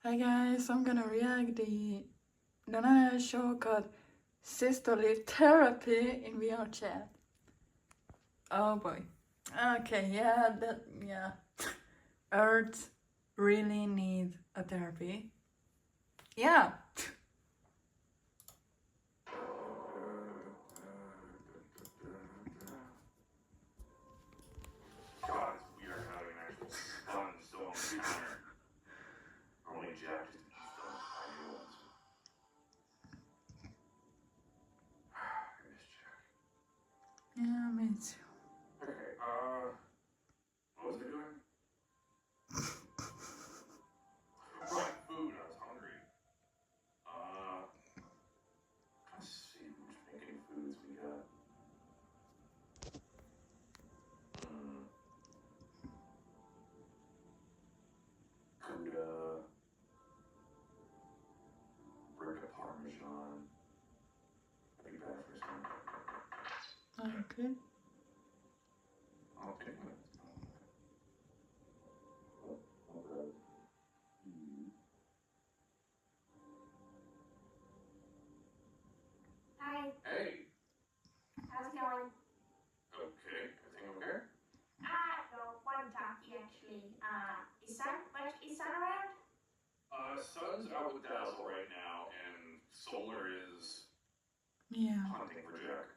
Hi guys, I'm gonna react the Lunar show called Systolic Therapy in VR chat. Oh boy. Okay, yeah. Earth really needs a therapy. Yeah. God, it's weird having an actual stone counter. Only Jack just eats those tiny ones. I miss Jack. Yeah, me too. Okay, what was I doing? Right, food. I was hungry. Let's see which making foods we got. Gouda, brick of Parmesan. That'd be bad for some. Okay. I'll take it. Okay. Hi, Hey. how's it going? Okay. Everything over here? No, want to talk to you actually. Is Sun around? Sun's out with Dazzle right now, and Solar is Yeah. hunting for Jack.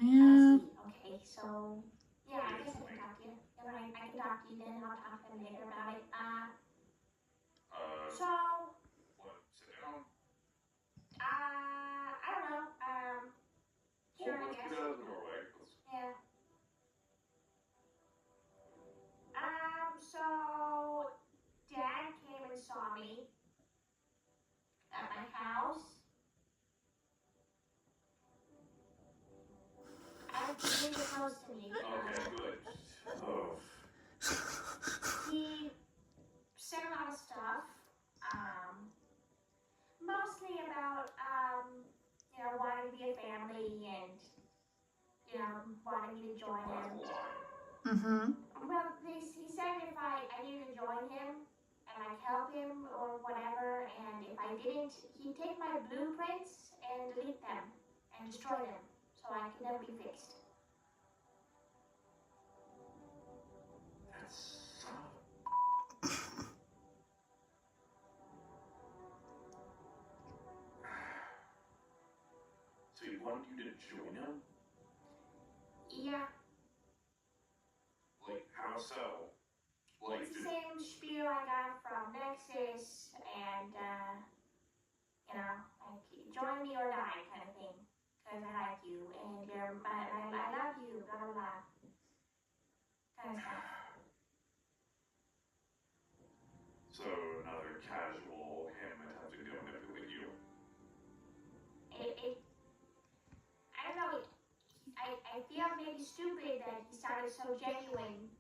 Yeah. Okay, so yeah, I guess I can talk to you. Yeah, but I can talk to you then. I'll talk to them later about it. So What? Sit down? I don't know. Sure, I Let's guess. get out of the doorway. Yeah. So Dad came and saw me at my house. He didn't get close to me. Okay, good. Oh. He said a lot of stuff. Mostly about wanting to be a family and wanting me to join him. Mm-hmm. Well, he said if I needed to join him and like help him or whatever, and if I didn't, he'd take my blueprints and delete them and destroy them so I could never be fixed. That's so he wanted you to join him? Yeah. Like, how so? Like, It's the same spiel I got from Nexus and, like, join me or die kind of thing. Because I like you and I love you, blah, blah, blah. Kind of stuff. So, another casual him attempting to manipulate you. I don't know, I feel maybe stupid that he sounded so genuine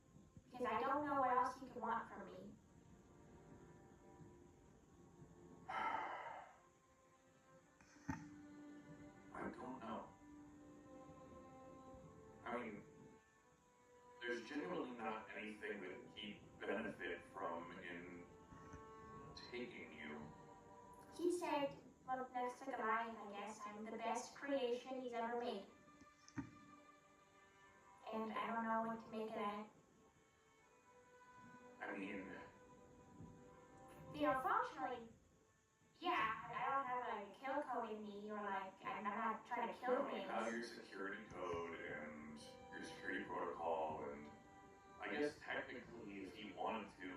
because I don't know what else he could want from me. I don't know. I mean, there's genuinely not anything that he'd benefit from in taking you. He said, well, next to Goliath, I guess, I'm the best creation he's ever made. And I don't know what to make of that. I mean, functionally, yeah, I don't have a kill code in me or like, I'm not trying to kill you things. have your security code and your security protocol, and I guess technically, if he wanted to,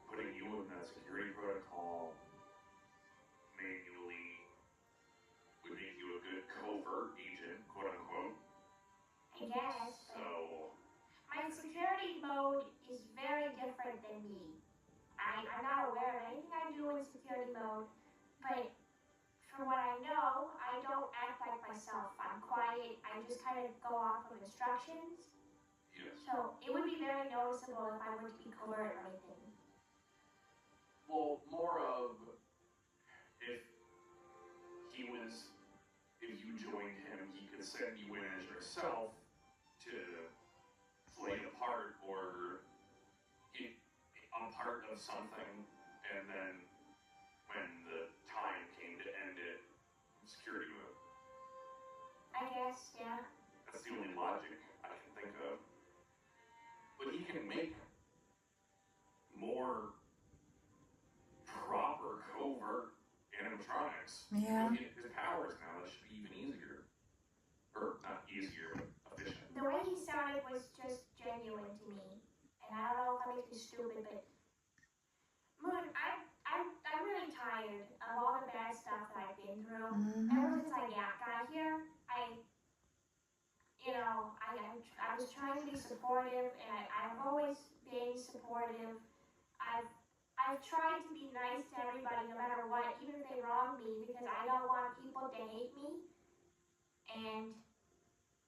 putting you in that security protocol manually would make you a good covert agent, quote unquote. I guess. So, my security mode is very different than me. I'm not aware of anything I do in security mode, but from what I know, I don't act like myself. I'm quiet. I just kind of go off of instructions. yes. So it would be very noticeable if I were to be covert or anything. Well, more of if you joined him, he could send you in as yourself to play a part or a part of something, and then nice. Yeah. His powers now, that should be even easier. Or not easier, but efficient. The way he sounded was just genuine to me. And I don't know if that makes me stupid, but Moon, I'm really tired of all the bad stuff that I've been through. Ever since I got here, I was trying to be supportive, and I've always been supportive. I've tried to be nice to everybody, no matter what, even if they wrong me, because I don't want people to hate me. And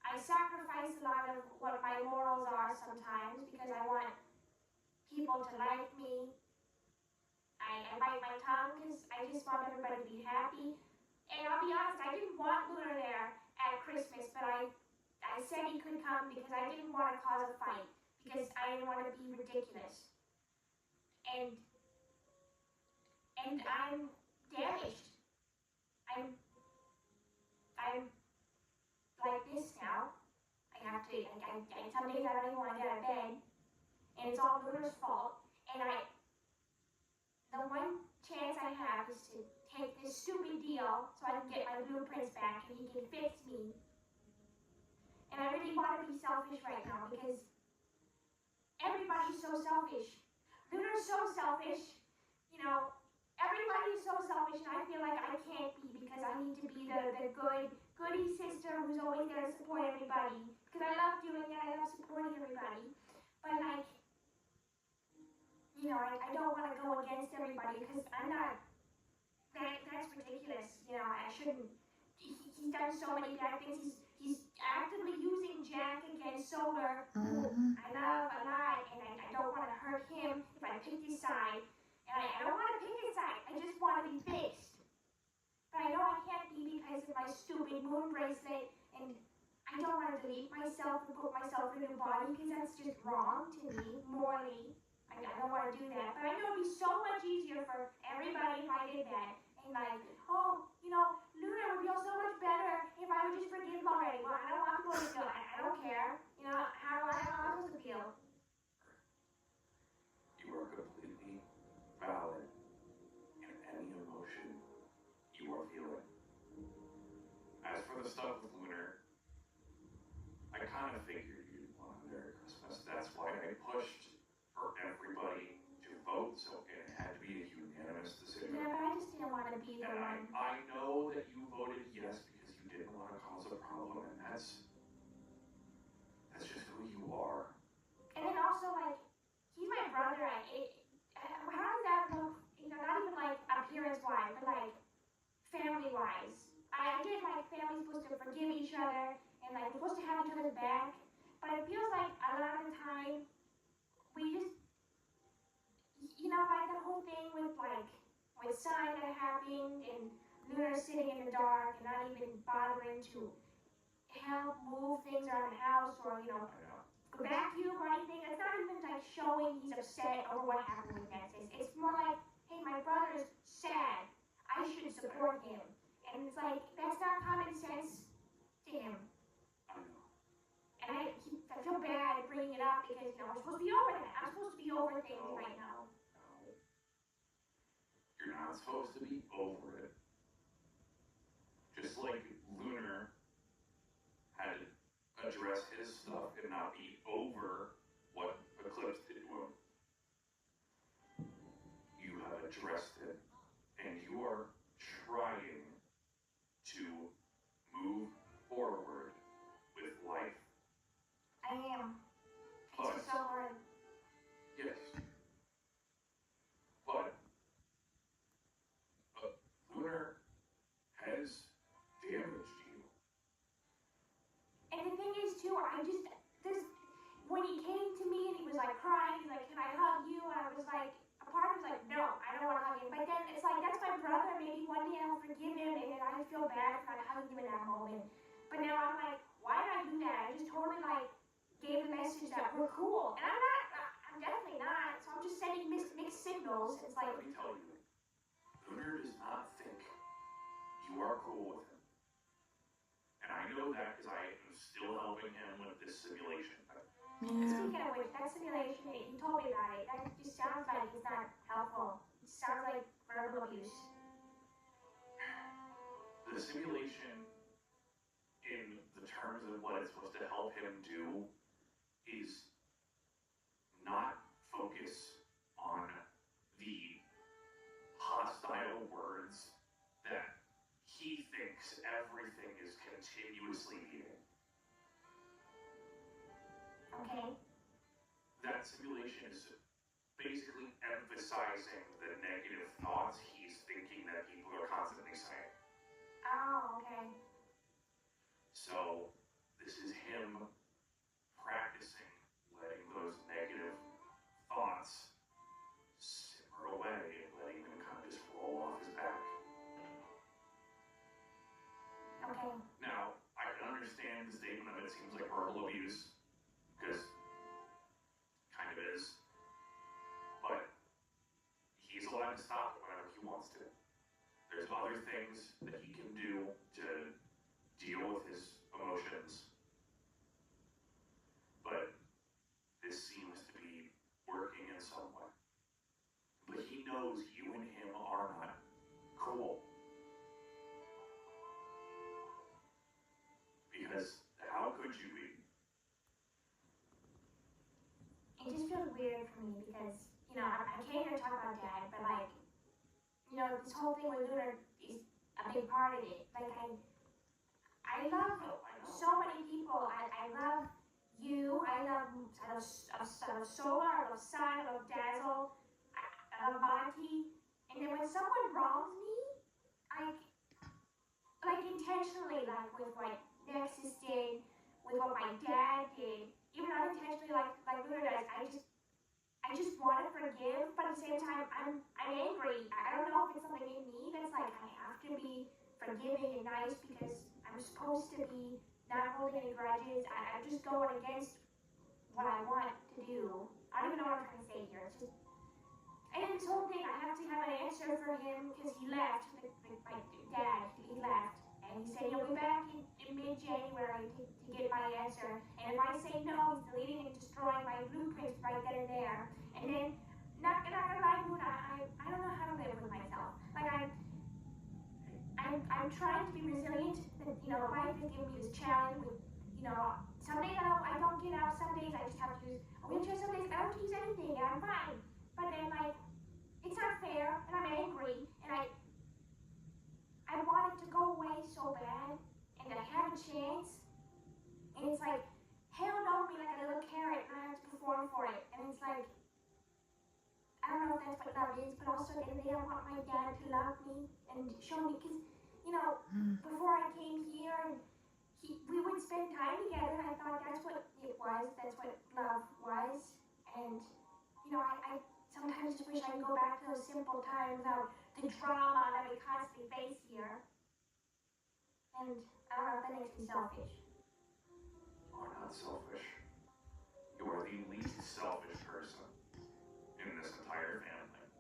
I sacrifice a lot of what my morals are sometimes because I want people to like me. I bite my tongue because I just want everybody to be happy. And I'll be honest, I didn't want Lunar there at Christmas, but I said he could come because I didn't want to cause a fight, because I didn't want to be ridiculous. And I'm damaged. I'm like this now. Some days I don't even want to get out of bed, and it's all Lunar's fault. And the one chance I have is to take this stupid deal so I can get my blueprints back and he can fix me. And I really want to be selfish right now because everybody's so selfish. Lunar's so selfish. Everybody's so selfish, and I feel like I can't be because I need to be the goody sister who's always there to support everybody. Because I love doing it, I love supporting everybody. But I don't want to go against everybody because I'm not. That's ridiculous. I shouldn't. He's done so many bad things. He's actively using Jack against Solar, who I love a lot, and I don't want to hurt him if I pick his side. And I don't want to pick his side. I just want to be fixed. But I know I can't be because of my stupid moon bracelet, and I don't want to delete myself and put myself in a new body because that's just wrong to me, morally. I don't want to do that. But I know it'd be so much easier for everybody if I did that. And Luna would feel so much better if I would just forgive him already. Well, I don't want people to feel. I don't care. How am I supposed to feel? You are completely valid in any emotion you are feeling. As for the stuff with Lunar, I kind of figured you'd want a Merry Christmas. That's why I pushed for everybody to vote, so it had to be a unanimous decision. Yeah, but I just didn't want to be the one. I know that you voted yes because you didn't want to cause a problem, and that's just who you are. And then also, he's my brother. How does that look? Not even appearance-wise, but family-wise. I get family's supposed to forgive each other and we're supposed to have each other's back, but it feels like a lot of the time we just, the whole thing with sign that happened and Lunar sitting in the dark and not even bothering to help move things around the house or vacuum or anything. It's not even showing he's upset over what happened with Nexus. It's more like, hey, my brother's sad. I should support him. And it's that's not common sense to him. I know. And I feel bad bringing it up because, we're supposed to be over that. I'm supposed to be over things right now. No. You're not supposed to be over it. Just like Lunar had to address his stuff and not be over what Eclipse did to him. You have addressed it, and you are trying to move forward with life. I am. It's But, just so hard. yes. But Lunar has damaged you. And the thing is, too, when he came to me and he was crying, he's can I hug you? And I was a part of me was no, I don't want to hug him. But then it's that's my brother. Maybe one day I'll forgive him, and then I feel bad for not hugging him in that moment. But now I'm why did I do that? I just totally gave the message that we're cool, and I'm definitely not. So I'm just sending mixed signals. It's Let me tell you, Lunar does not think you are cool with him. And I know that because I am still helping him with this simulation. Speaking of which, that simulation, you told me about it. That just sounds like it's not helpful. It sounds like verbal abuse. simulation, in the terms of what it's supposed to help him do, is not focus on the hostile words that he thinks everything is continuously needing. Okay. That simulation is basically emphasizing the negative thoughts he's thinking that people are constantly saying. Oh, okay. So this is him practicing letting those negative thoughts simmer away and letting them kind of just roll off his back. Okay. Now, I can understand the statement of it seems like verbal abuse, because kind of is, but he's allowed to stop it whenever he wants to. There's other things that he can do to deal with his emotions, but this seems to be working in some way. But he knows you and him are not cool. Because how could you be? It just feels weird for me because, I came here to talk about Dad, but this whole thing with Lunar is a big part of it. Like, I love so many people. I love you. I love Solar. I love Sun. I love Dazzle. I love Monty. And then when someone wrongs me, like intentionally, like with what Nexus did, with what my dad did, even unintentionally, like Lunar does, I just want to forgive, but at the same time, I'm angry. I don't know if it's something in me that's like, I have to be forgiving and nice because I'm supposed to be not holding any grudges. I'm just going against what I want to do. I don't even know what I'm trying to say here. It's just, and then this whole thing, I have to have an answer for him because he left. My dad, he left. And he said he'll be back in mid-January to get my answer. And if I say no, he's deleting and destroying my blueprints right then and there. And then, not gonna lie, Moon, I don't know how to live with myself. Like, I'm trying to be resilient. Life has given me this challenge with, some days I don't get out. Some days I just have to use a wheelchair. Some days I don't have to use anything, and I'm fine. But then, it's not fair, and I'm angry, and I want it to go away so bad, and I have a chance, and it's like, hell no, be like a little carrot, and I have to perform for it, and it's like, I don't know if that's what love is, but also at the end of the day, I want my dad to love me, and show me, because, before I came here, and we would spend time together, and I thought that's what it was, that's what love was, and, I sometimes just wish I could go back to those simple times without the drama that we constantly face here. And I don't know if that makes me selfish. You are not selfish. You are the least selfish person in this entire family,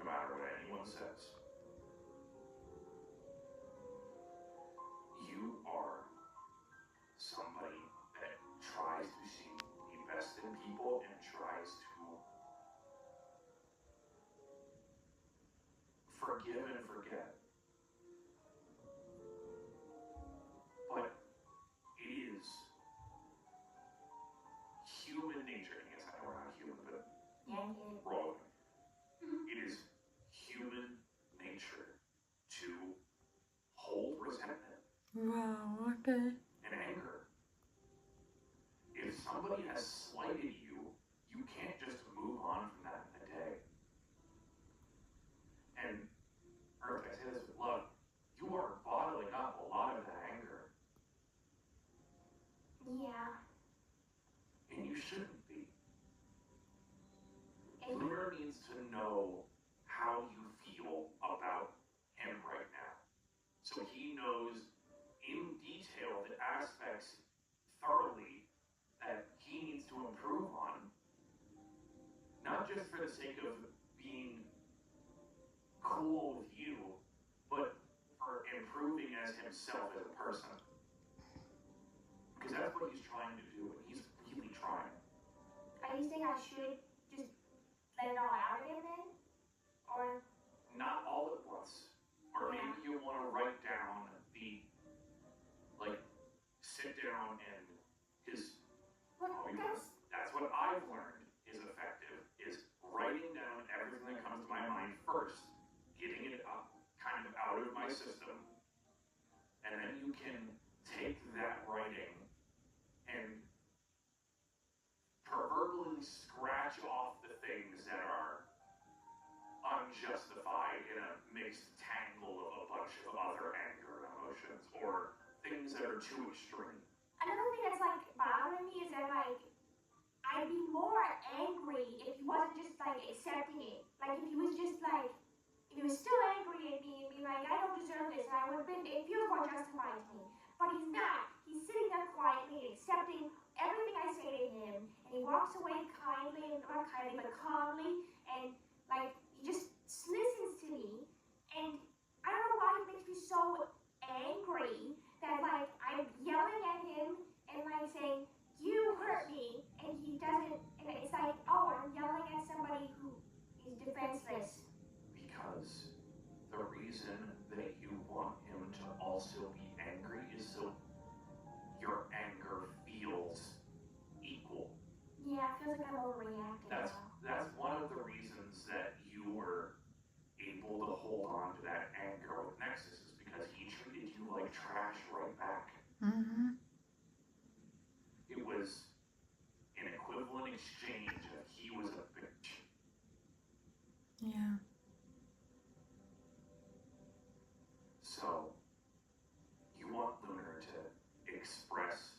no matter what anyone says. You are somebody that tries to see the best in people and tries to forgive and forget. But it is human nature. I guess I know we're not human, but we're all human. It is human nature to hold resentment Wow, okay. and anger. If somebody has slighted you, you can't just move on from that in a day. And Earth, I say this with love, you are bottling up a lot of that anger. Yeah. And you shouldn't be. Lunar needs to know how you feel about him right now. So he knows in detail the aspects thoroughly that he needs to improve on. Not just for the sake of being cool with you, but for improving as himself as a person. Because that's what he's trying to do, and he's really trying. Are you saying I should just let it all out again then? Or? Not all at once. Or maybe you want to write down system, and then you can take that writing and proverbially scratch off the things that are unjustified in a mixed tangle of a bunch of other anger and emotions, or things that are too extreme. Another thing that's like bothering me is that like I'd be more angry if he wasn't just like accepting it. Like if he was just like, if he was still angry at me and be like, I don't deserve this, I would have been, it feels more justified to me. But he's not. He's sitting there quietly, accepting everything I say to him, and he walks away kindly, not kindly, but calmly, and like he just listens to me. And I don't know why it makes me so angry that like I'm yelling at him and like saying, you hurt me, and he doesn't, and it's like, oh, I'm yelling at somebody who is defenseless. Because the reason that you want him to also be angry is so your anger feels equal. Yeah, it feels like I'm overreacting That's now. one of the reasons that you were able to hold on to that anger with Nexus, is because he treated you like trash right back. Mm-hmm. It was an equivalent exchange of he was a bitch. Yeah. So, you want Lunar to express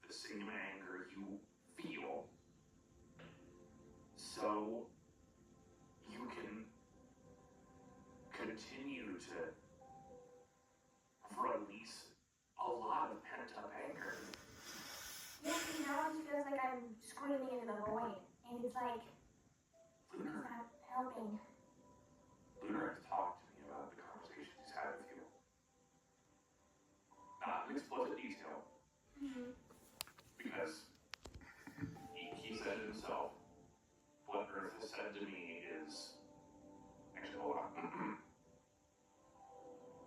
the same anger you feel, so you can continue to release a lot of pent-up anger. Yeah, because now it just feels like I'm screaming into the void, and it's like, it's Lunar not helping. has talked to me about the conversations he's had with you. Not in explicit detail, because he said it himself. What Earth has said to me is, actually, hold on.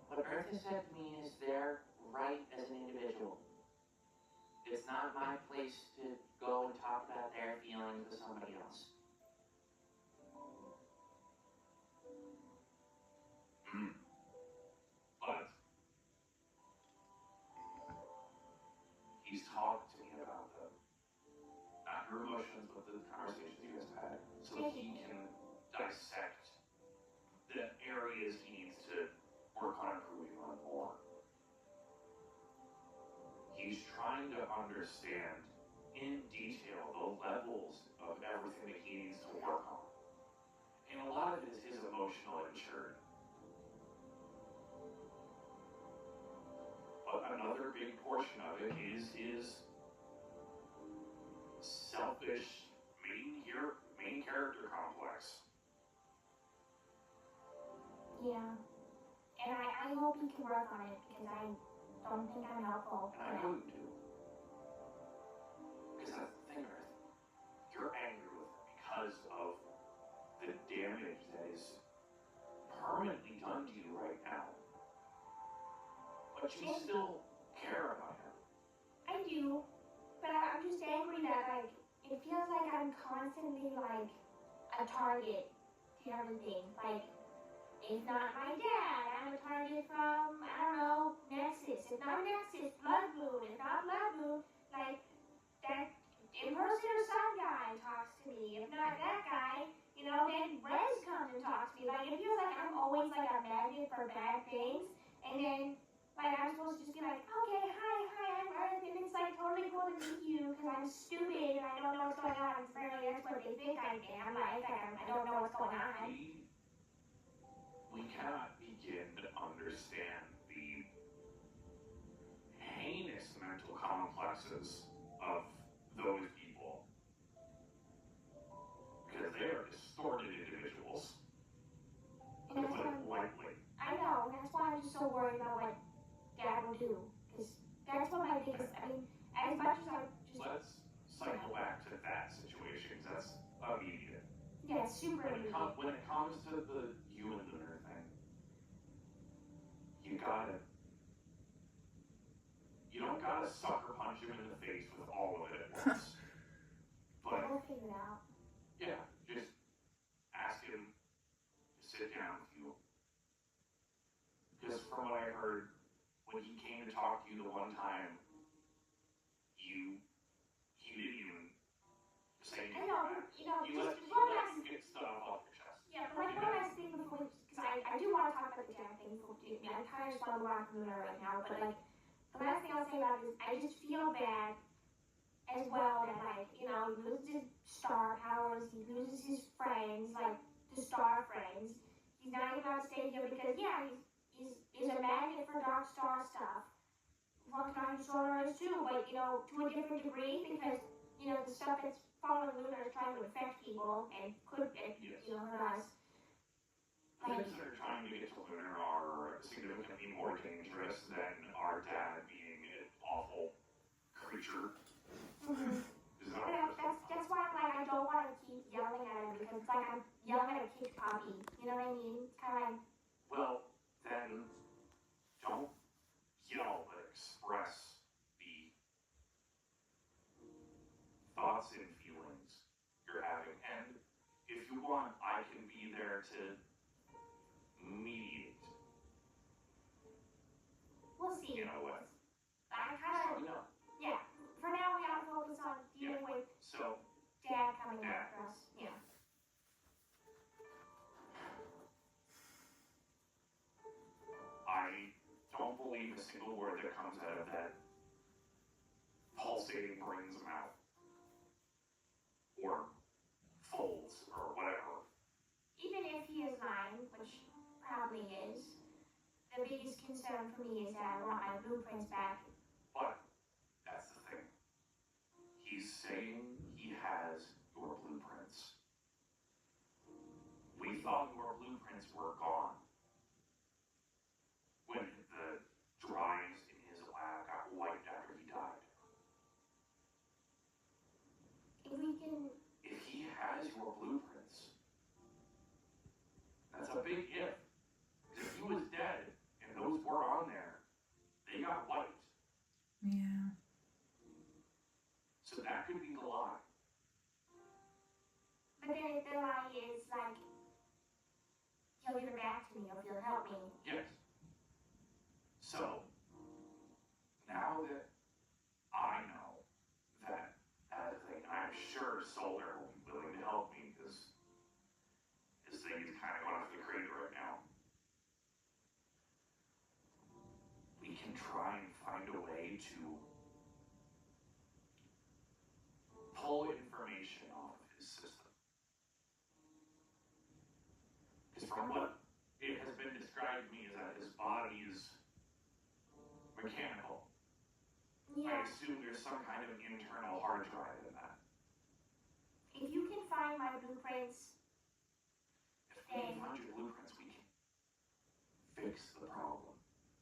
What Earth has said to me is their right as an individual. It's not my place to go and talk about their feelings with somebody else. But he's talked to me about them. Not your emotions, but the conversations you guys have had. So he can dissect the areas he needs to work on improving on more. He's trying to understand in detail the levels of everything that he needs to work on. And a lot of it is his emotional immaturity. But another big portion of it is his selfish main character complex. Yeah. And I hope he can work on it, because I don't think I'm helpful. And I know you do. Because that's the thing, Earth. You're angry with him because of the damage that is permanently done to you right now. But you still care about him. I do, but I'm just angry that like it feels like I'm constantly like a target to everything. Like, if not my dad, I'm a target from, I don't know, Nexus. If not Nexus, Blood Moon. If not Blood Moon, like that impersonator sun guy talks to me. If not that guy, then Rez comes and talks to me. Like, it feels like I'm always like a magnet for bad things, and then like I'm supposed to just be like, okay, hi, I'm Earth, and it's like totally cool to meet you because I'm stupid and I don't know what's going on. Apparently that's what they think I am. Like I don't know what's going on. We cannot begin to understand the heinous mental complexes of those people, because they are distorted individuals. To And put it lightly. I know, and that's why I'm just so worried about what Dad will do. Because that's what my biggest, I mean, as much as I just... Let's cycle back to that situation, because that's immediate. Yeah, it's super immediate. When it comes to the you and Lunar thing, you don't gotta sucker punch him in the face with all of it at once. But we'll figure it out. Yeah, just ask him to sit down with you. Because from what I one time you didn't even say I anything know, back. you know, You let just one you last, get stuff off your chest. yeah, but like one last thing before, because I do want to talk about the dad thing. I kind of just want to walk Lunar right now, but like the last thing I'll say about it is I just feel bad as well that like he loses his star powers, he loses his friends, like the star friends. He's not even allowed to stay here because yeah, he's a magnet for dark star stuff. Volcanic solar is too, but to a different degree because the stuff that's following Lunar is trying to infect people and could hurt us. The things that are trying to get to Lunar are significantly more dangerous than our dad being an awful creature. Mm-hmm. That's why I'm like I don't want to keep yelling at him because it's like I'm yelling at a kicked puppy. You know what I mean? It's kind of like. Well, then don't yell, but express the thoughts and feelings you're having. And if you want, I can be there to mediate. We'll see. In a way. I kind of. Yeah. For now, we have to focus on dealing with So, Dad coming after us. Yeah. I don't believe a single word that comes out of that pulsating brains mouth. Or folds, or whatever. Even if he is lying, which probably is, the biggest concern for me is that I want my blueprints back. But that's the thing. He's saying he has your blueprints. We thought your blueprints were gone when the drives in his lab got wiped after he died. If he has your blueprints, that's a big if. Because if he was dead and those were on there, they got wiped. Yeah. So that could be the lie. But then if the lie is like, he'll give it back to me or he'll help me. Yes. So, now that I know that as a thing, I'm sure Solar will be willing to help me because his thing is kind of going off the crater right now. We can try and find a way to pull information off of his system. Because from what it has been described to me is that his body is mechanical. Yeah. I assume there's some kind of internal hard drive in that. If you can find my blueprints, If we can find your blueprints, we can fix the problem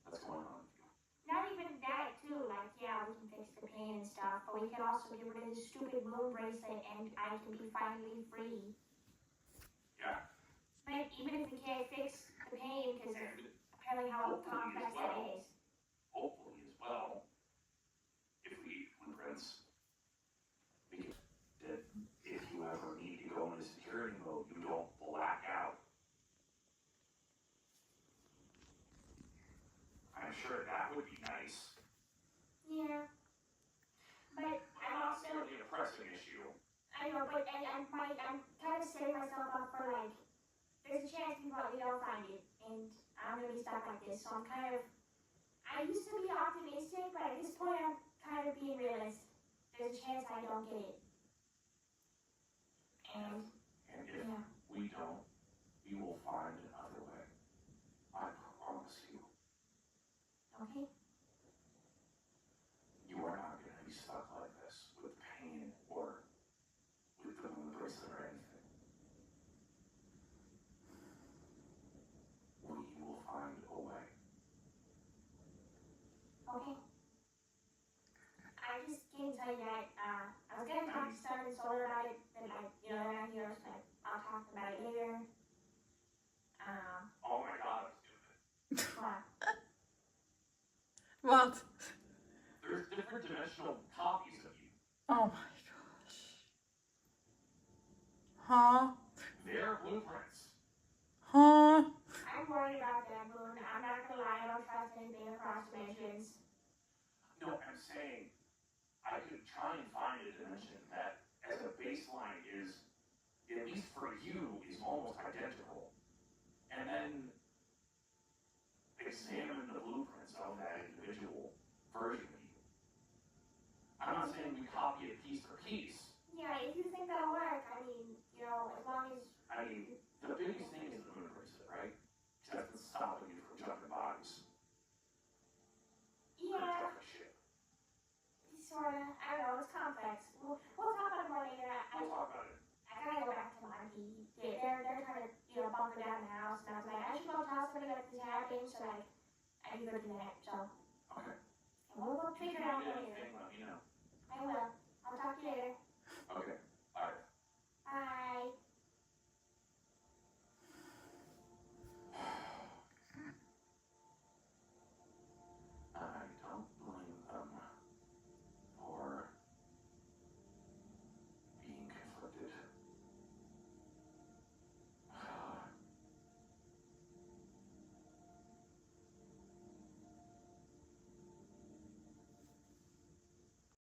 that's going on with you. not even that too, like yeah, we can fix the pain and stuff, but we can also get rid of this stupid moon bracelet and I can be finally free. Yeah. But even if we can't fix the pain, because of apparently how complex that is. Hopefully as well, if we eat blueprints, because if you ever need to go into security mode, you don't black out. I'm sure that would be nice. Yeah. But I'm also. It's really a pressing issue. I know, but I'm kind of setting myself up for like, there's a chance people don't find it, and I'm gonna be stuck like this. So I'm kind of. I used to be optimistic, but at this point I'm kind of being realistic. There's a chance I don't get it. And if we don't, we will find another way. I promise you. Okay. You are not going to be stuck like this with pain or with the moon bracelet or anything. We will find a way. Okay. I just can't tell you that. I was gonna talk to Sun and Solar about it, but they're not here, so I'll talk about it later. Oh my god, I'm stupid. What? What? There's different dimensional copies of you. Oh my gosh. Huh? They're blueprints. Huh? I'm worried about that, Moon. I'm not gonna lie, I don't trust anything across dimensions. No, I'm saying I could try and find a dimension that, as a baseline, is, at least for you, is almost identical. And then examine the blueprints of that individual version of you. I'm not saying we copy it piece for piece. Yeah, if you think that'll work, I mean, you know, as long as... I mean, the biggest thing is the lunar bracelet, right? Because that's what's stopping you from jumping bodies. Yeah, Tough as shit. sorta. I don't know, it's complex. We'll talk about it more later. We'll talk about it. I gotta go back to Monty. They're trying to, you know, bunker down the house, and I was like, I should go tell somebody that this happened, so like, I need to go do that, so. Okay. And we'll go figure it out If you later. need anything, let me know. I will. I'll talk to you later. Okay. Bye. Bye.